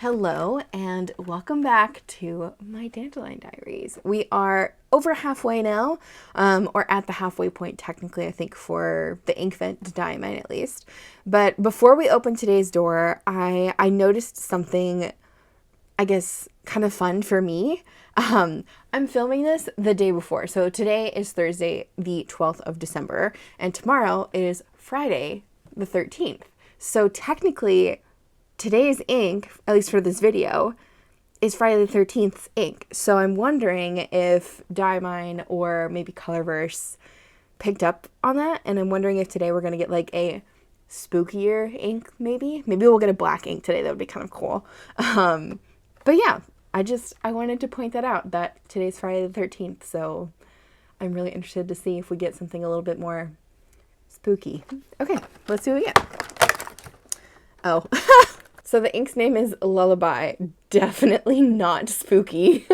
Hello and welcome back to my Dandelion Diaries. We are over halfway now, or at the halfway point technically, I think, for the Inkvent Diamine at least. But before we open today's door, I noticed something, I guess, kind of fun for me. I'm filming this the day before. So today is Thursday, the 12th of December, and tomorrow is Friday, the 13th. So technically, today's ink, at least for this video, is Friday the 13th's ink. So I'm wondering if Diamine or maybe Colorverse picked up on that. And I'm wondering if today we're going to get like a spookier ink, maybe. Maybe we'll get a black ink today. That would be kind of cool. But yeah, I wanted to point that out, that today's Friday the 13th. So I'm really interested to see if we get something a little bit more spooky. Okay, let's see what we get. Oh. So the ink's name is Lullaby, definitely not spooky,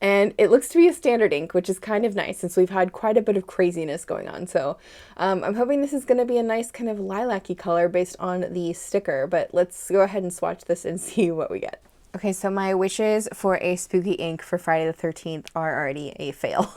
and it looks to be a standard ink, which is kind of nice since we've had quite a bit of craziness going on. So I'm hoping this is going to be a nice kind of lilac-y color based on the sticker, but let's go ahead and swatch this and see what we get. Okay, so my wishes for a spooky ink for Friday the 13th are already a fail.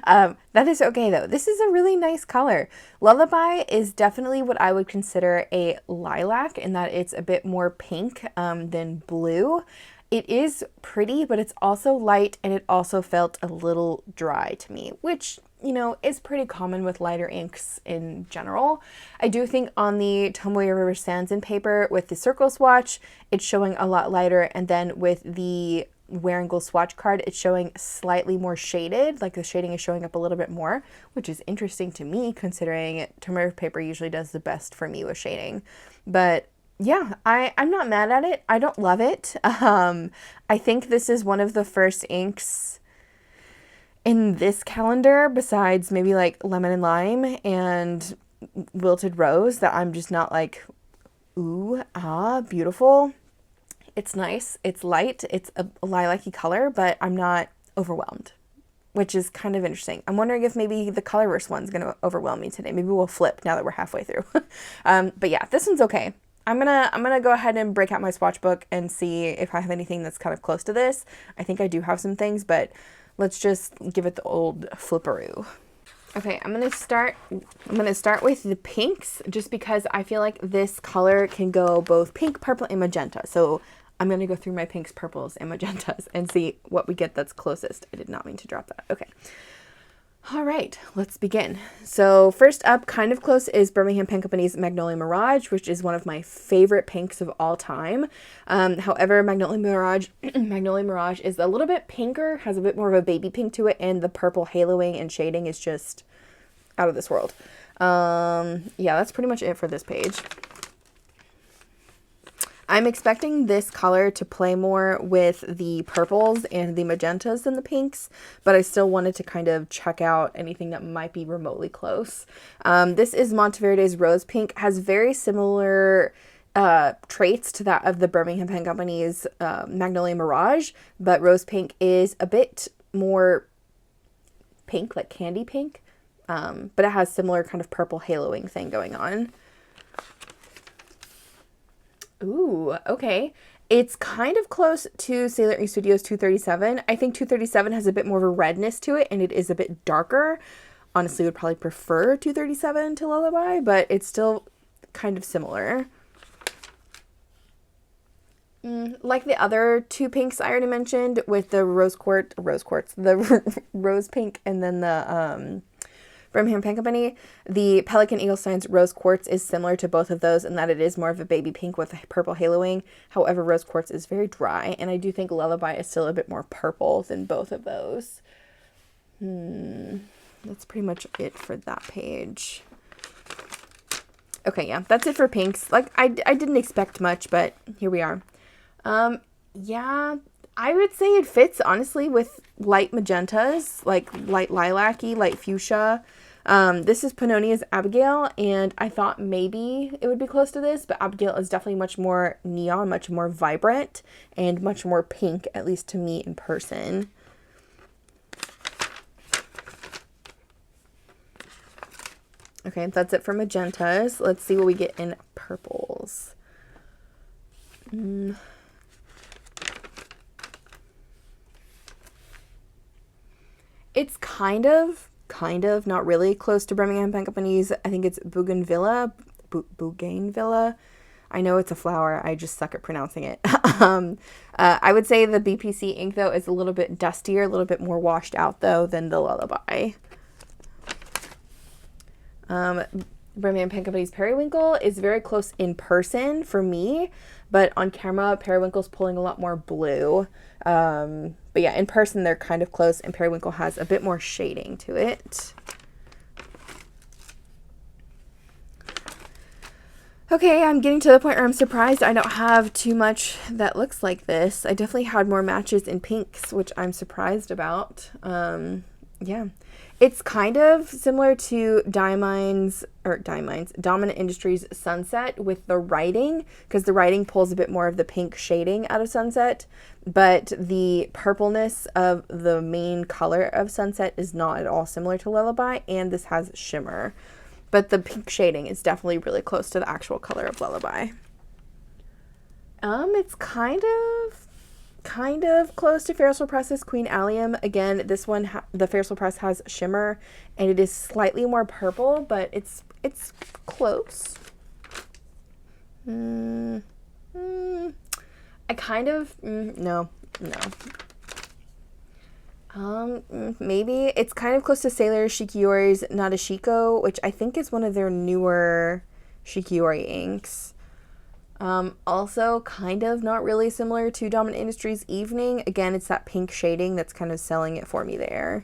That is okay though. This is a really nice color. Lullaby is definitely what I would consider a lilac in that it's a bit more pink than blue. It is pretty, but it's also light and it also felt a little dry to me, which, you know, is pretty common with lighter inks in general. I do think on the Tomoe River Sanzen paper with the circle swatch, it's showing a lot lighter, and then with the Wearingeul swatch card, it's showing slightly more shaded, like the shading is showing up a little bit more, which is interesting to me considering Tomoe River paper usually does the best for me with shading. But yeah, I'm not mad at it. I don't love it. I think this is one of the first inks in this calendar, besides maybe like Lemon and Lime and Wilted Rose, that I'm just not like, ooh, ah, beautiful. It's nice, it's light, it's a lilac-y color, but I'm not overwhelmed, which is kind of interesting. I'm wondering if maybe the Colorverse one's gonna overwhelm me today. Maybe we'll flip now that we're halfway through. But yeah, this one's okay. I'm gonna go ahead and break out my swatch book and see if I have anything that's kind of close to this. I think I do have some things, but let's just give it the old flipperoo. Okay, I'm gonna start with the pinks, just because I feel like this color can go both pink, purple, and magenta. So I'm gonna go through my pinks, purples, and magentas and see what we get that's closest. I did not mean to drop that. Okay. All right, let's begin. So first up, kind of close, is Birmingham Pen Company's Magnolia Mirage, which is one of my favorite pinks of all time. However, Magnolia Mirage is a little bit pinker, has a bit more of a baby pink to it, and the purple haloing and shading is just out of this world. Yeah, that's pretty much it for this page. I'm expecting this color to play more with the purples and the magentas than the pinks, but I still wanted to kind of check out anything that might be remotely close. This is Monteverde's Rose Pink, has very similar traits to that of the Birmingham Pen Company's Magnolia Mirage, but Rose Pink is a bit more pink, like candy pink, but it has similar kind of purple haloing thing going on. Ooh, okay. It's kind of close to Sailor Ink Studios 237. I think 237 has a bit more of a redness to it, and it is a bit darker. Honestly, would probably prefer 237 to Lullaby, but it's still kind of similar. Like the other two pinks I already mentioned, with the the rose pink, and then the Birmingham Pen Company, the Pelican Eagle Science Rose Quartz is similar to both of those in that it is more of a baby pink with a purple haloing. However, Rose Quartz is very dry, and I do think Lullaby is still a bit more purple than both of those. That's pretty much it for that page. Okay, yeah, that's it for pinks. Like, I didn't expect much, but here we are. Yeah, I would say it fits, honestly, with light magentas, like light lilac-y, light fuchsia. This is Pannonia's Abigail, and I thought maybe it would be close to this, but Abigail is definitely much more neon, much more vibrant, and much more pink, at least to me in person. Okay, that's it for magentas. Let's see what we get in purples. It's kind of, not really close to Birmingham Pen Company's. I think it's Bougainvillea. I know it's a flower. I just suck at pronouncing it. I would say the BPC ink, though, is a little bit dustier, a little bit more washed out, though, than the Lullaby. Birmingham Pen Company's Periwinkle is very close in person for me, but on camera, Periwinkle's pulling a lot more blue. But yeah, in person, they're kind of close, and Periwinkle has a bit more shading to it. Okay, I'm getting to the point where I'm surprised I don't have too much that looks like this. I definitely had more matches in pinks, which I'm surprised about. Yeah. It's kind of similar to Diamine Industries Sunset with the writing, because the writing pulls a bit more of the pink shading out of Sunset, but the purpleness of the main color of Sunset is not at all similar to Lullaby, and this has shimmer. But the pink shading is definitely really close to the actual color of Lullaby. It's kind of close to Ferris Wheel Press's Queen Allium. Again, this one, the Ferris Wheel Press has shimmer, and it is slightly more purple, but it's close. I kind of, no. Maybe it's kind of close to Sailor Shikiori's 𝗦𝘃𝗽𝗍𝗄, which I think is one of their newer Shikiori inks. Also kind of not really similar to Diamine Industries Evening. Again, it's that pink shading that's kind of selling it for me there.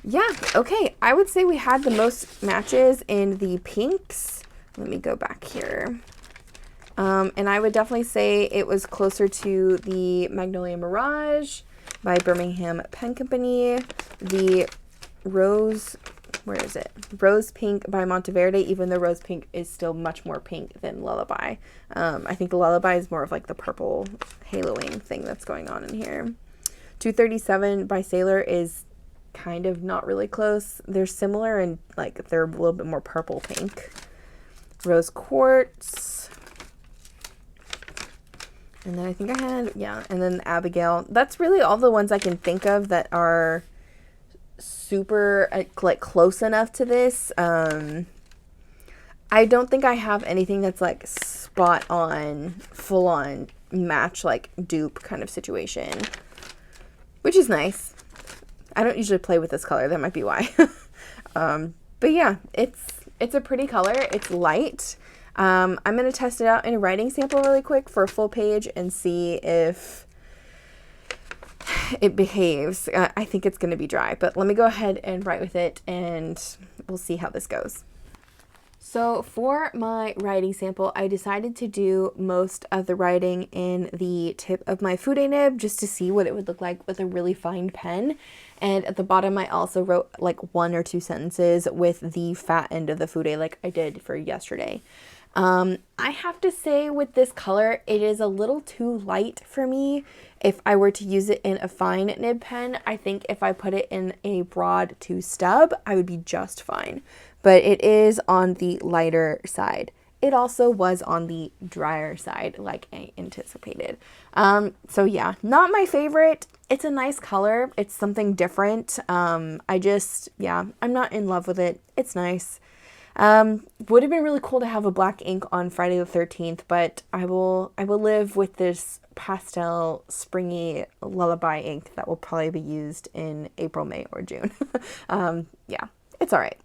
Yeah, okay. I would say we had the most matches in the pinks. Let me go back here. And I would definitely say it was closer to the Magnolia Mirage by Birmingham Pen Company, the Rose Pink by Monteverde, even though Rose Pink is still much more pink than Lullaby. I think the Lullaby is more of like the purple haloing thing that's going on in here. 237 by Sailor is kind of not really close. They're similar and like they're a little bit more purple pink. Rose Quartz. And then I think I had, yeah, and then Abigail. That's really all the ones I can think of that are super, like, close enough to this. I don't think I have anything that's, like, spot on, full on match, like, dupe kind of situation. Which is nice. I don't usually play with this color. That might be why. But yeah, it's a pretty color. It's light. I'm going to test it out in a writing sample really quick for a full page and see if it behaves. I think it's going to be dry, but let me go ahead and write with it and we'll see how this goes. So for my writing sample, I decided to do most of the writing in the tip of my Fude nib just to see what it would look like with a really fine pen. And at the bottom, I also wrote like 1 or 2 sentences with the fat end of the Fude like I did for yesterday. I have to say with this color, it is a little too light for me. If I were to use it in a fine nib pen, I think if I put it in a broad to stub, I would be just fine. But it is on the lighter side. It also was on the drier side, like I anticipated. So yeah, not my favorite. It's a nice color. It's something different. I'm not in love with it. It's nice. Would have been really cool to have a black ink on Friday the 13th, but I will live with this pastel springy Lullaby ink that will probably be used in April, May, or June. Yeah, it's all right.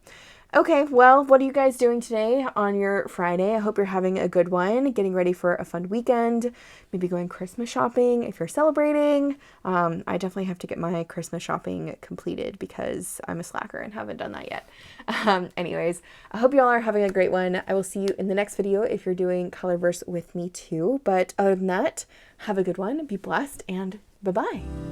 Okay, well, what are you guys doing today on your Friday? I hope you're having a good one, getting ready for a fun weekend, maybe going Christmas shopping if you're celebrating. I definitely have to get my Christmas shopping completed because I'm a slacker and haven't done that yet. Anyways, I hope you all are having a great one. I will see you in the next video if you're doing Colorverse with me too. But other than that, have a good one, be blessed, and bye-bye.